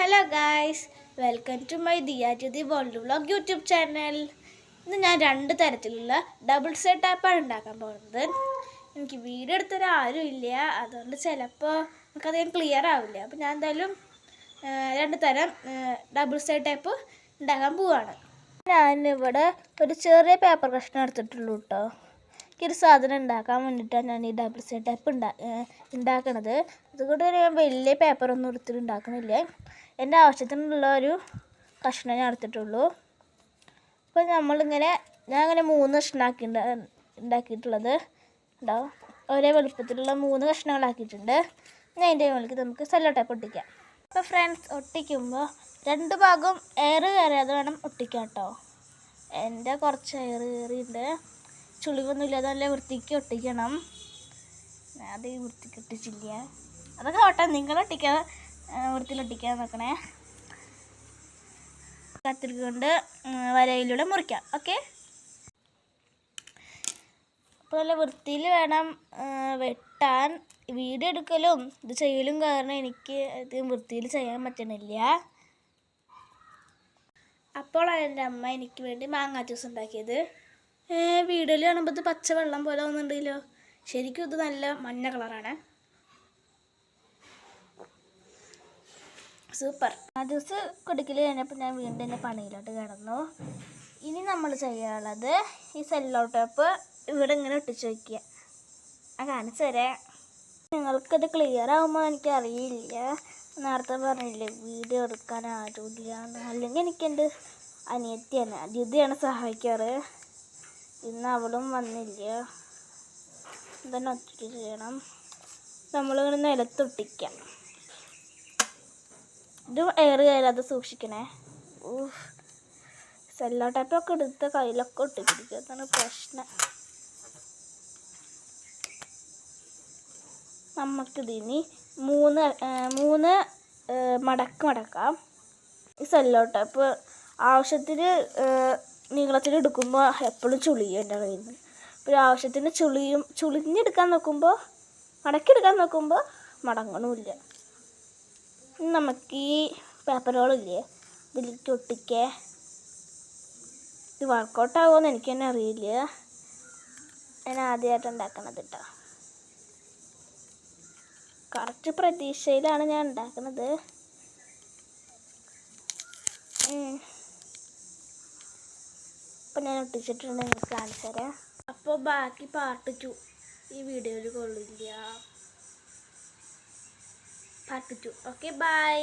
Hello guys, welcome to my Diya to the world vlog YouTube channel. ഇന്ന് ഞാൻ രണ്ട് തരത്തിലുള്ള ഡബിൾ സൈഡ് ടാപ്പാണ് ഉണ്ടാക്കാൻ പോകുന്നത്. എനിക്ക് വീഡിയോ എടുത്തൊരാരും ഇല്ല, അതുകൊണ്ട് ചിലപ്പോൾ നമുക്കധികം ക്ലിയർ ആവില്ല. അപ്പോൾ ഞാൻ എന്തായാലും രണ്ട് തരം ഡബിൾ സൈഡ് ടാപ്പ് ഉണ്ടാക്കാൻ പോവുകയാണ്. ഞാനിവിടെ ഒരു ചെറിയ പേപ്പർ കഷ്ണം എടുത്തിട്ടുള്ളൂ കേട്ടോ. എനിക്കൊരു സാധനം ഉണ്ടാക്കാൻ വേണ്ടിയിട്ടാണ് ഞാൻ ഈ ഡബിൾ സൈഡ് ടാപ്പ് ഉണ്ടാക്കണത്. അതുകൊണ്ട് ഞാൻ വലിയ പേപ്പറൊന്നും എടുത്തിട്ട് ഉണ്ടാക്കണില്ല. എൻ്റെ ആവശ്യത്തിനുള്ള ഒരു കഷ്ണം ഞാൻ എടുത്തിട്ടുള്ളൂ. അപ്പോൾ ഞാൻ അങ്ങനെ 3 കഷ്ണം ഉണ്ടാക്കിയിട്ടുള്ളത് ഉണ്ടാവും. ഒരേ വലുപ്പത്തിലുള്ള 3 കഷ്ണങ്ങളാക്കിയിട്ടുണ്ട്. ഞാൻ അതിൻ്റെ മുകളിലേക്ക് നമുക്ക് സെല്ലോ ടേപ്പ് ഒട്ടിക്കാം. അപ്പോൾ ഫ്രണ്ട്സ്, ഒട്ടിക്കുമ്പോൾ 2 ഭാഗം എയർ കയറിയാതെ വേണം ഒട്ടിക്കാം കേട്ടോ. എൻ്റെ കുറച്ച് എയർ കയറിയുണ്ട്. ചുളിവൊന്നും ഇല്ലാതെ നല്ല വൃത്തിക്ക് ഒട്ടിക്കണം. അത് വൃത്തിക്ക് ഒട്ടിച്ചില്ല. അതൊക്കെ ഓട്ടെ, നിങ്ങൾ വൃത്തിയിൽ ഒട്ടിക്കാൻ നോക്കണേ. കത്തിരിക്ക കൊണ്ട് വരയിലൂടെ മുറിക്കാം. ഓക്കെ, അപ്പോൾ നല്ല വൃത്തിയിൽ വേണം വെട്ടാൻ. വീഡിയോ എടുക്കലും ഇത് ചെയ്യലും കാരണം എനിക്ക് ഇത് വൃത്തിയിൽ ചെയ്യാൻ പറ്റണില്ല. അപ്പോൾ എൻ്റെ അമ്മ എനിക്ക് വേണ്ടി മാങ്ങാ ജ്യൂസ് ഉണ്ടാക്കിയത്. വീഡിയോയിൽ കാണുമ്പോൾ ഇത് പച്ച വെള്ളം പോലെ തോന്നുന്നുണ്ടല്ലോ. ശരിക്കും ഇത് നല്ല മഞ്ഞ കളറാണ്. സൂപ്പർ. ആ ജ്യൂസ് കുടിക്കൽ കഴിഞ്ഞപ്പോൾ ഞാൻ വീണ്ടും എൻ്റെ പണിയിലോട്ട് കിടന്നു. ഇനി നമ്മൾ ചെയ്യാനുള്ളത് ഈ സെല്ലോ ടേപ്പ് ഇവിടെ ഇങ്ങനെ ഒട്ടിച്ച് വയ്ക്കുക. കാണിച്ചു തരാം. നിങ്ങൾക്കത് ക്ലിയർ ആകുമ്പോൾ എനിക്കറിയില്ല. നേരത്തെ പറഞ്ഞില്ലേ വീഡിയോ എടുക്കാൻ ആരുമില്ല. അല്ലെങ്കിൽ എനിക്കെൻ്റെ അനിയത്തിയാണ് അതിഥിയാണ് സഹായിക്കാറ്. ഇന്ന് അവളും വന്നില്ല. ഇതന്നെ ഒറ്റയ്ക്ക് ചെയ്യണം. നമ്മളിങ്ങനെ നിലത്തൊട്ടിക്കാം. ഇത് എയർ കയറാതെ സൂക്ഷിക്കണേ. സെല്ലോ ടേപ്പൊക്കെ എടുത്ത് കയ്യിലൊക്കെ ഒട്ടിപ്പിടിക്കുക. അതാണ് പ്രശ്നം. നമുക്കിതിനി 3 മടക്കാം. ഈ സെല്ലോ ടേപ്പ് ആവശ്യത്തിന് നീളത്തിൽ എടുക്കുമ്പോൾ എപ്പോഴും ചുളിയും എൻ്റെ കയ്യിൽ നിന്ന്. ഒരു ആവശ്യത്തിന് ചുളിഞ്ഞെടുക്കാൻ നോക്കുമ്പോൾ മടക്കിയെടുക്കാൻ നോക്കുമ്പോൾ മടങ്ങണമില്ല. നമുക്ക് ഈ പേപ്പറുകളില്ലേ ഇതിലേക്ക് ഒട്ടിക്കേ. ഇത് വർക്കൗട്ടാകുമെന്ന് എനിക്ക് തന്നെ അറിയില്ല. ഞാൻ ആദ്യമായിട്ട് ഉണ്ടാക്കണത് കേട്ടോ. കറക്റ്റ് പ്രതീക്ഷയിലാണ് ഞാൻ ഉണ്ടാക്കുന്നത്. അപ്പം ഞാൻ ഒട്ടിച്ചിട്ടുണ്ട്, നിങ്ങൾക്ക് കാണിച്ചു തരാം. അപ്പോൾ ബാക്കി പാർട്ട് 2 ഈ വീഡിയോയിൽ കൊള്ളില്ല. പാർട്ട് 2. Okay, by.